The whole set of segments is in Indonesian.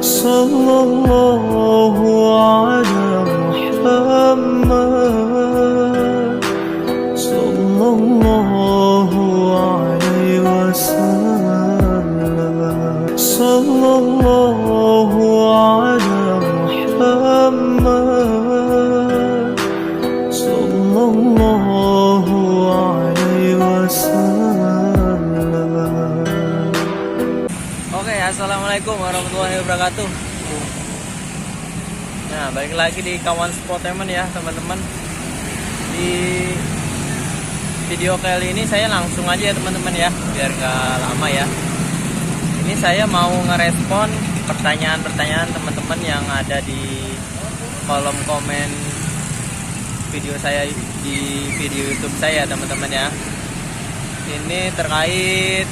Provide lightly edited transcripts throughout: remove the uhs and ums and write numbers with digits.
صلى الله على محمد صلى الله عليه وسلم صلى الله على محمد صلى الله عليه وسلم. Oke, assalamualaikum warahmatullahi wabarakatuh. Nah, balik lagi di Kawan Sportainment ya teman-teman. Di video kali ini saya langsung aja ya teman-teman ya, biar gak lama ya. Ini saya mau ngerespon pertanyaan-pertanyaan teman-teman yang ada di kolom komen video saya di video YouTube saya teman-teman ya. Ini terkait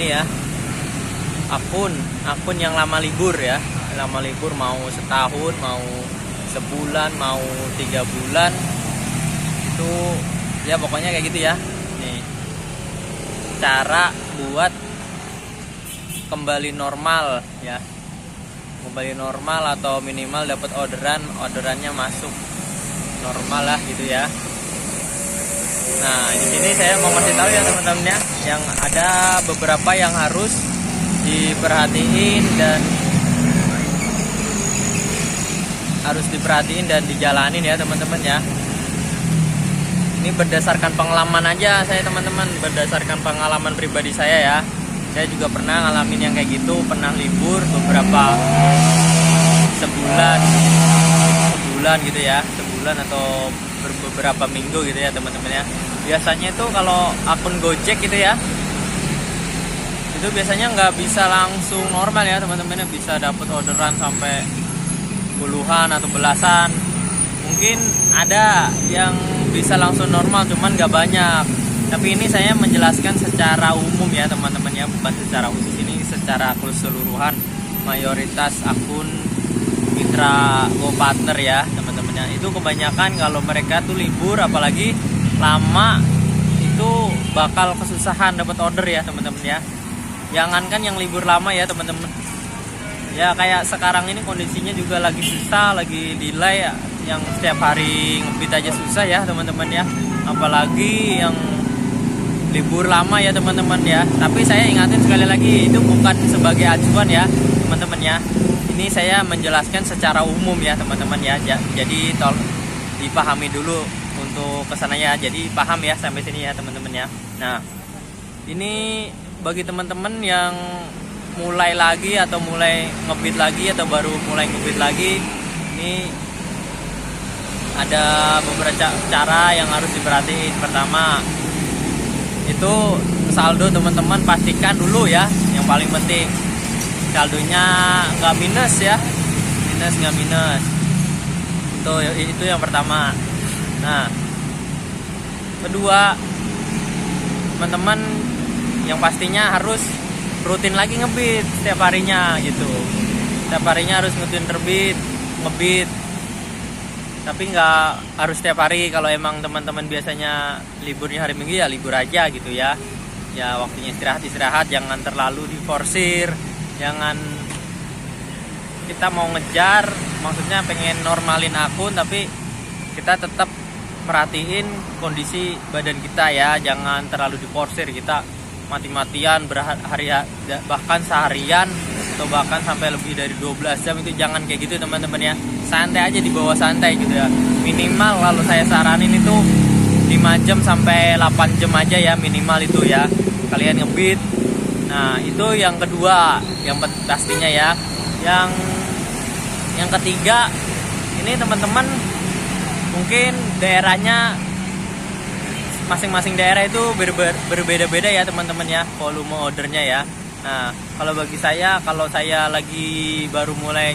ini ya, akun yang lama libur ya, lama libur mau setahun, mau sebulan, mau 3 bulan, itu ya pokoknya kayak gitu ya. Nih cara buat kembali normal ya, kembali normal atau minimal dapat orderannya masuk normal lah gitu ya. Nah, di sini saya mau kasih tahu ya teman-teman ya, yang ada beberapa yang harus diperhatiin dan dijalanin ya teman-teman ya. Ini berdasarkan pengalaman aja saya teman-teman, berdasarkan pengalaman pribadi saya ya. Saya juga pernah ngalamin yang kayak gitu, pernah libur beberapa sebulan gitu ya, sebulan atau beberapa minggu gitu ya teman-teman ya. Biasanya itu kalau akun Gojek gitu ya, itu biasanya nggak bisa langsung normal ya teman-teman ya, bisa dapat orderan sampai puluhan atau belasan. Mungkin ada yang bisa langsung normal, cuman nggak banyak. Tapi ini saya menjelaskan secara umum ya teman-teman ya, bukan secara khusus, ini secara keseluruhan. Mayoritas akun mitra GoPartner ya teman-teman ya, itu kebanyakan kalau mereka tuh libur apalagi lama itu bakal kesusahan dapat order ya teman-teman ya. Jangankan yang libur lama ya teman-teman ya, kayak sekarang ini kondisinya juga lagi susah, lagi delay ya, yang setiap hari ngebit aja susah ya teman-teman ya, apalagi yang libur lama ya teman-teman ya. Tapi saya ingatin sekali lagi, itu bukan sebagai acuan ya teman-teman ya, ini saya menjelaskan secara umum ya teman-teman ya. Jadi tolong dipahami dulu untuk kesananya, jadi paham ya sampai sini ya teman-teman ya. Nah, ini bagi teman-teman yang mulai lagi atau mulai ngebit lagi atau baru mulai ngebit lagi, ini ada beberapa cara yang harus diperhatiin. Pertama itu saldo teman-teman, pastikan dulu ya, yang paling penting saldonya nggak minus ya, nggak minus. Itu yang pertama. Nah, kedua teman-teman yang pastinya harus rutin lagi ngebit setiap harinya gitu. Setiap harinya harus rutin ngebit. Tapi nggak harus setiap hari. Kalau emang teman-teman biasanya liburnya hari Minggu ya libur aja gitu ya. Ya waktunya istirahat, jangan terlalu diforsir. Jangan kita mau ngejar, maksudnya pengen normalin akun tapi kita tetap perhatiin kondisi badan kita ya, jangan terlalu diforsir. Kita mati-matian bahkan seharian atau bahkan sampai lebih dari 12 jam, itu jangan kayak gitu teman-teman ya. Santai aja, di bawah santai gitu ya. Minimal kalau saya saranin itu 5 jam sampai 8 jam aja ya, minimal itu ya kalian ngebit. Nah, itu yang kedua, yang pastinya ya. Yang ketiga, ini teman-teman mungkin daerahnya, masing-masing daerah itu berbeda-beda ya teman-teman ya, volume ordernya ya. Nah, kalau bagi saya, kalau saya lagi baru mulai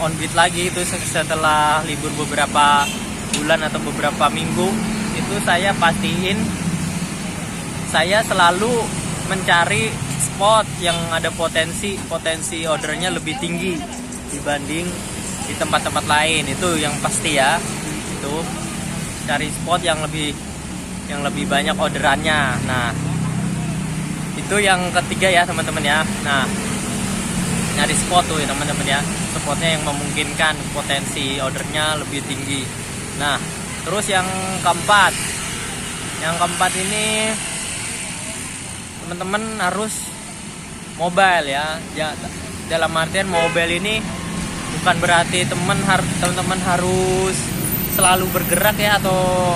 on beat lagi itu setelah libur beberapa bulan atau beberapa minggu, itu saya pastiin saya selalu mencari spot yang ada potensi ordernya lebih tinggi dibanding di tempat-tempat lain. Itu yang pasti ya, itu cari spot yang lebih banyak orderannya. Nah, itu yang ketiga ya teman-teman ya. Nah, nyari spot tuh ya teman-teman ya, spotnya yang memungkinkan potensi ordernya lebih tinggi. Nah terus yang keempat ini teman-teman harus mobile ya. Dalam artian mobile ini bukan berarti teman-teman harus selalu bergerak ya atau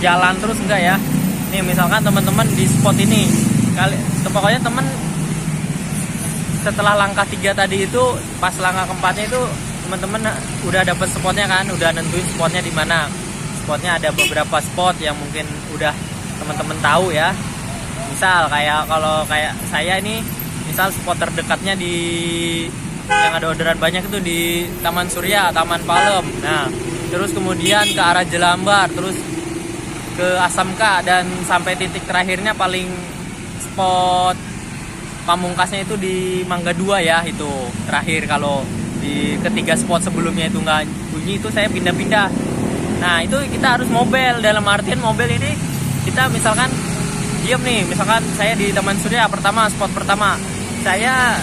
jalan terus, enggak ya. Nih misalkan teman-teman di spot ini pokoknya teman setelah langkah 3 tadi itu, pas langkah keempatnya itu teman-teman udah dapet spotnya kan, udah nentuin spotnya di mana. Spotnya ada beberapa spot yang mungkin udah teman-teman tahu ya. Misal kalau saya ini, misal spot terdekatnya yang ada orderan banyak itu di Taman Surya, Taman Palem. Nah, terus kemudian ke arah Jelambar, terus ke Asamka, dan sampai titik terakhirnya paling spot pamungkasnya itu di Mangga 2 ya, itu terakhir. Kalau di ketiga spot sebelumnya itu nggak bunyi, itu saya pindah-pindah. Nah itu kita harus mobile. Dalam artian mobile ini kita misalkan diam nih, misalkan saya di Taman Surya spot pertama, saya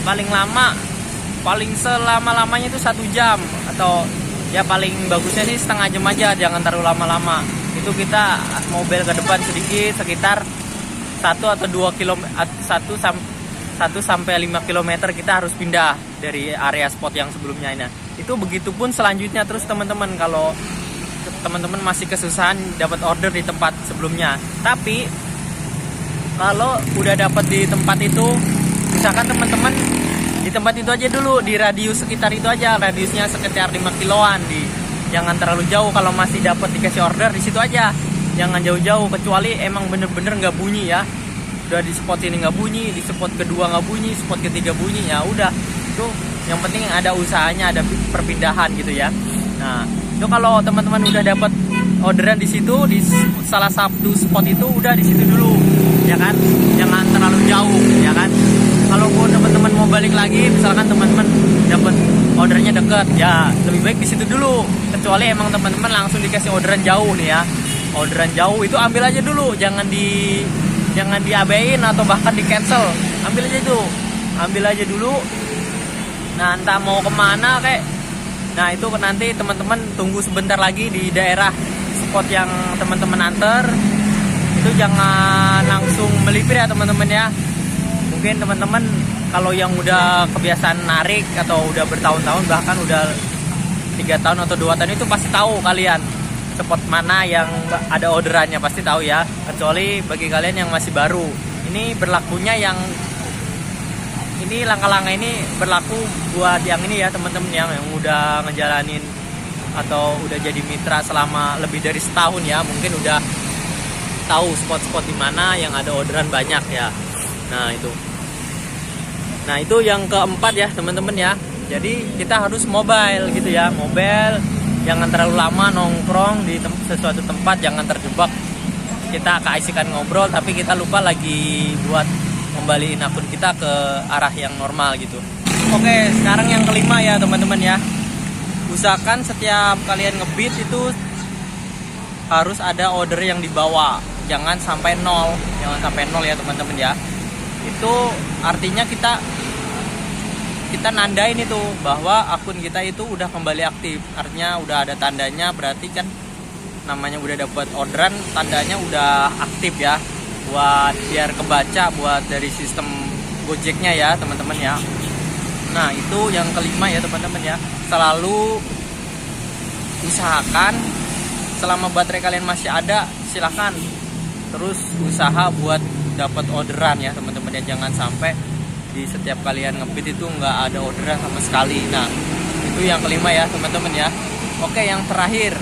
paling selama-lamanya itu 1 jam, atau ya paling bagusnya sih setengah jam aja, jangan terlalu lama-lama. Itu kita mobile ke depan sedikit, sekitar 1 atau 2 km, 1 sampai 5 km kita harus pindah dari area spot yang sebelumnya ini. Itu begitupun selanjutnya terus teman-teman, kalau teman-teman masih kesusahan dapat order di tempat sebelumnya. Tapi kalau udah dapat di tempat itu, misalkan teman-teman di tempat itu aja dulu, di radius sekitar itu aja, radiusnya sekitar 5 kiloan, jangan terlalu jauh. Kalau masih dapat dikasih order di situ aja, jangan jauh-jauh, kecuali emang bener-bener nggak bunyi ya. Udah di spot ini nggak bunyi, di spot kedua nggak bunyi, spot ketiga bunyi, ya udah. Itu yang penting ada usahanya, ada perpindahan gitu ya. Nah itu kalau teman-teman udah dapat orderan di situ, di salah satu spot itu, udah di situ dulu ya kan, jangan terlalu jauh ya kan. Kalau teman-teman mau balik lagi, misalkan teman-teman dapat ordernya deket, ya lebih baik di situ dulu. Kecuali emang teman-teman langsung dikasih orderan jauh nih ya, orderan jauh itu ambil aja dulu, jangan diabain atau bahkan di cancel. Ambil aja dulu. Nah entah mau kemana kayak, nah itu nanti teman-teman tunggu sebentar lagi di daerah spot yang teman-teman anter. Itu jangan langsung melipir ya teman-teman ya. Mungkin teman-teman kalau yang udah kebiasaan narik atau udah bertahun-tahun, bahkan udah 3 tahun atau 2 tahun, itu pasti tahu kalian spot mana yang ada orderannya, pasti tahu ya. Kecuali bagi kalian yang masih baru, ini berlakunya ini langkah-langkah ini berlaku buat yang ini ya teman-teman, yang udah ngejalanin atau udah jadi mitra selama lebih dari setahun ya, mungkin udah tahu spot-spot di mana yang ada orderan banyak ya. Nah itu yang keempat ya teman-teman ya. Jadi kita harus mobile gitu ya, mobile. Jangan terlalu lama nongkrong di sesuatu tempat, jangan terjebak. Kita keasikan ngobrol tapi kita lupa lagi buat kembaliin akun kita ke arah yang normal gitu. Oke, sekarang yang kelima ya teman-teman ya. Usahakan setiap kalian ngebeat itu harus ada order yang dibawa. Jangan sampai nol ya teman-teman ya. Itu artinya kita nandain itu bahwa akun kita itu udah kembali aktif. Artinya udah ada tandanya, berarti kan namanya udah dapat orderan, tandanya udah aktif ya, buat biar kebaca buat dari sistem Gojeknya ya teman-teman ya. Nah itu yang kelima ya teman-teman ya. Selalu usahakan selama baterai kalian masih ada, silahkan terus usaha buat dapat orderan ya teman-teman ya. Jangan sampai di setiap kalian ngebeat itu nggak ada orderan sama sekali. Nah itu yang kelima ya teman-teman ya. Oke, yang terakhir.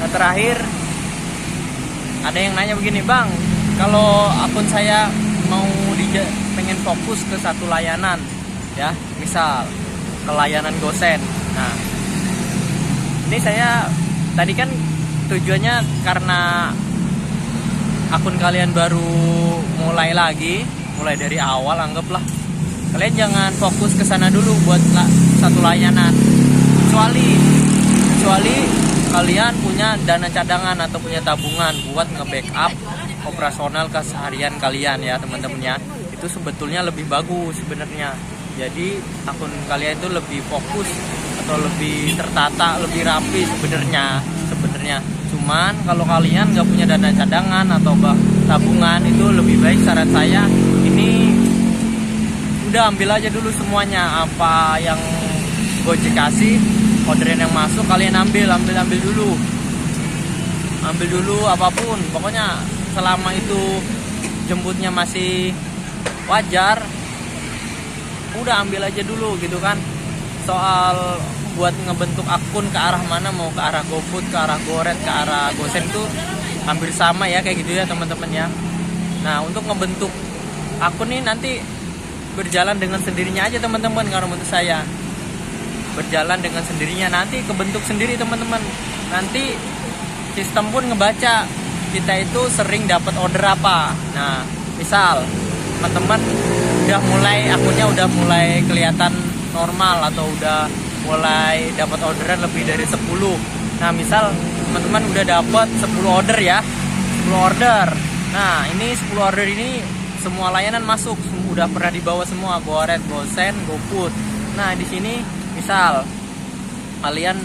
Nah terakhir ada yang nanya begini, Bang, kalau akun saya mau pengen fokus ke satu layanan ya, misal ke layanan Gosen. Nah ini saya tadi kan tujuannya karena akun kalian baru mulai dari awal, anggaplah kalian jangan fokus ke sana dulu buat satu layanan, kecuali kalian punya dana cadangan atau punya tabungan buat nge-backup operasional keseharian kalian ya teman-teman ya. Itu sebetulnya lebih bagus sebenarnya. Jadi akun kalian itu lebih fokus atau lebih tertata, lebih rapi sebenarnya. Cuman kalau kalian nggak punya dana cadangan atau tabungan, itu lebih baik saran saya ini udah ambil aja dulu semuanya. Apa yang Gojek kasih, orderan yang masuk kalian ambil dulu apapun. Pokoknya selama itu jemputnya masih wajar, udah ambil aja dulu gitu kan. Soal buat ngebentuk akun ke arah mana, mau ke arah GoFood, ke arah Goret, ke arah Gosen itu hampir sama ya kayak gitu ya teman-teman ya. Nah, untuk ngebentuk akun ini nanti berjalan dengan sendirinya aja teman-teman. Kalau menurut saya berjalan dengan sendirinya, nanti kebentuk sendiri teman-teman. Nanti sistem pun ngebaca kita itu sering dapat order apa. Nah, misal teman-teman akunnya udah mulai kelihatan normal atau udah mulai dapat orderan lebih dari 10. Nah, misal teman-teman udah dapat 10 order ya. 10 order. Nah, ini 10 order ini semua layanan masuk, udah pernah dibawa semua, Goret, Gosen, GoFood. Nah, di sini misal kalian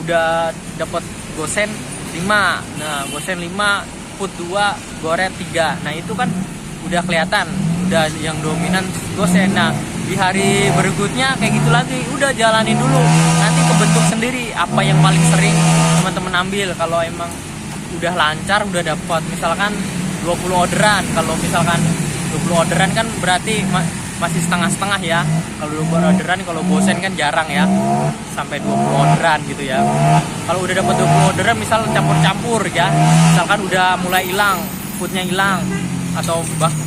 udah dapat Gosen 5. Nah, Gosen 5, Food 2, Goret 3. Nah, itu kan udah kelihatan, udah yang dominan Gosen. Nah, di hari berikutnya kayak gitu lagi, udah jalanin dulu, nanti kebentuk sendiri apa yang paling sering teman-teman ambil. Kalau emang udah lancar, udah dapat misalkan 20 orderan, kalau misalkan 20 orderan kan berarti masih setengah-setengah ya. Kalau 20 orderan, kalau Gosen kan jarang ya sampai 20 orderan gitu ya. Kalau udah dapat 20 orderan, misal campur-campur ya, misalkan udah mulai hilang, foodnya hilang atau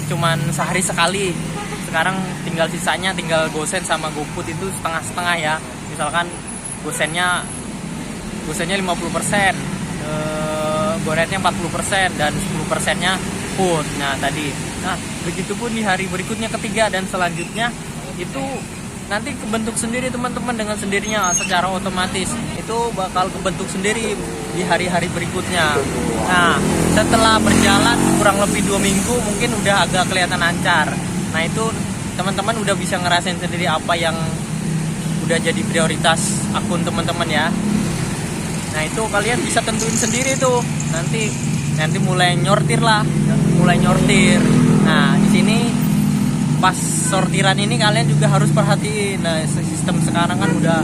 cuman sehari sekali, sekarang tinggal sisanya, tinggal Gosen sama GoFood itu setengah-setengah ya. Misalkan Gosennya 50%, Goretnya 40%, dan 10%-nya Food. Nah, tadi. Nah, begitupun di hari berikutnya, ketiga dan selanjutnya itu nanti kebentuk sendiri teman-teman dengan sendirinya, secara otomatis itu bakal kebentuk sendiri di hari-hari berikutnya. Nah, setelah berjalan kurang lebih 2 minggu mungkin udah agak kelihatan lancar. Nah, itu teman-teman udah bisa ngerasain sendiri apa yang udah jadi prioritas akun teman-teman ya. Nah, itu kalian bisa tentuin sendiri tuh. Nanti mulai nyortir. Nah, di sini pas sortiran ini kalian juga harus perhatiin. Nah, sistem sekarang kan udah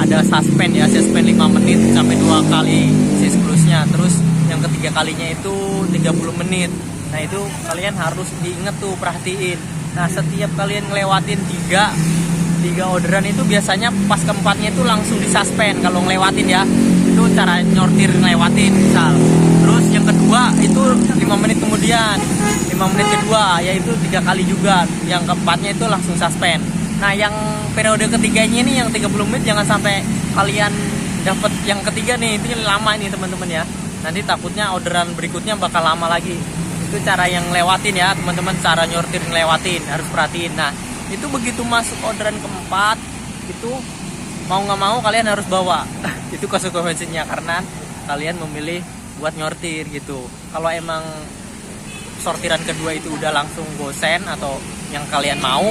ada suspend 5 menit sampai 2 kali siklusnya. Terus yang ketiga kalinya itu 30 menit. Nah, itu kalian harus diinget tuh, perhatiin. Nah, setiap kalian ngelewatin 3 orderan itu biasanya pas keempatnya itu langsung disuspend kalau ngelewatin ya. Itu cara nyortir ngelewatin misal. Terus yang kedua itu 5 menit kemudian, 5 menit kedua yaitu 3 kali juga. Yang keempatnya itu langsung suspend. Nah, yang periode ketiganya ini yang 30 menit jangan sampai kalian dapat yang ketiga nih, itu lama ini teman-teman ya. Nanti takutnya orderan berikutnya bakal lama lagi. Itu cara yang ngelewatin ya teman-teman, cara nyortir ngelewatin, harus perhatiin. Nah, itu begitu masuk orderan keempat itu mau nggak mau kalian harus bawa. Itu konsekuensinya karena kalian memilih buat nyortir gitu. Kalau emang sortiran kedua itu udah langsung Gosen atau yang kalian mau,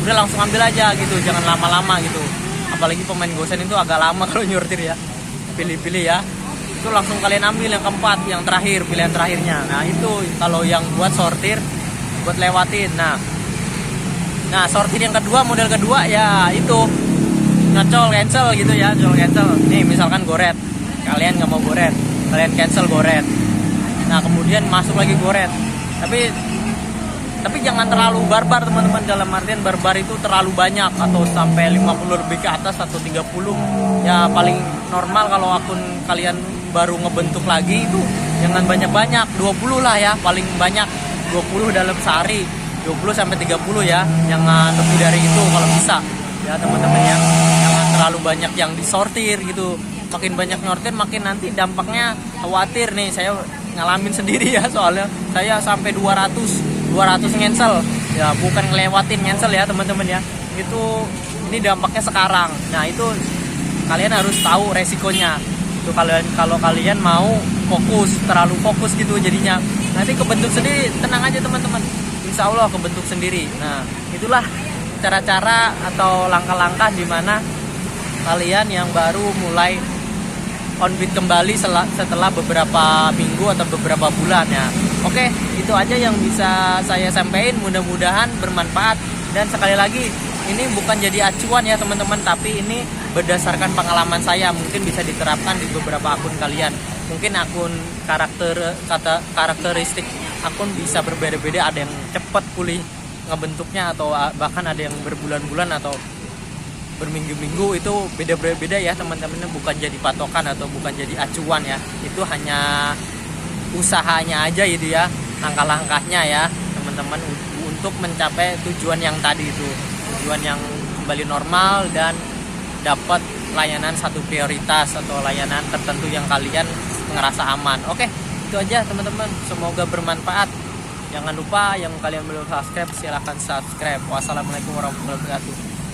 udah langsung ambil aja gitu, jangan lama-lama gitu. Apalagi pemain Gosen itu agak lama kalau nyortir ya, pilih-pilih ya. Itu langsung kalian ambil yang keempat, yang terakhir, pilihan terakhirnya. Nah, itu kalau yang buat sortir, buat lewatin. Nah, sortir yang kedua, model kedua ya itu nyocol cancel gitu ya, cancel. Nih misalkan Goret, kalian nggak mau Goret, kalian cancel Goret. Nah, kemudian masuk lagi Goret. Tapi jangan terlalu barbar teman-teman, dalam artian barbar itu terlalu banyak atau sampai 50 lebih ke atas atau 30. Ya paling normal kalau akun kalian baru ngebentuk lagi itu jangan banyak-banyak, 20 lah ya, paling banyak 20 dalam sehari, 20 sampai 30 ya, jangan lebih dari itu kalau bisa ya teman-teman ya. Jangan terlalu banyak yang disortir gitu, makin banyak nyortir makin nanti dampaknya khawatir nih. Saya ngalamin sendiri ya, soalnya saya sampai 200 cancel ya, bukan ngelewatin cancel ya teman-teman ya. Itu ini dampaknya sekarang. Nah, itu kalian harus tahu resikonya. Itu kalau kalian mau terlalu fokus gitu jadinya nanti kebentuk sendiri. Tenang aja teman-teman, insya Allah kebentuk sendiri. Nah, itulah cara-cara atau langkah-langkah di mana kalian yang baru mulai on-beat kembali setelah beberapa minggu atau beberapa bulan ya. Oke, itu aja yang bisa saya sampaikan, mudah-mudahan bermanfaat. Dan sekali lagi, ini bukan jadi acuan ya teman-teman, tapi ini berdasarkan pengalaman saya, mungkin bisa diterapkan di beberapa akun kalian. Mungkin akun karakteristik akun bisa berbeda-beda, ada yang cepat pulih ngebentuknya atau bahkan ada yang berbulan-bulan atau berminggu-minggu, itu beda-beda ya teman-teman, bukan jadi patokan atau bukan jadi acuan ya. Itu hanya usahanya aja gitu ya, langkah-langkahnya ya teman-teman untuk mencapai tujuan yang tadi itu, tujuan yang kembali normal dan dapat layanan satu prioritas atau layanan tertentu yang kalian ngerasa aman. Oke, itu aja teman-teman, semoga bermanfaat. Jangan lupa yang kalian belum subscribe silahkan subscribe. Wassalamualaikum warahmatullahi wabarakatuh.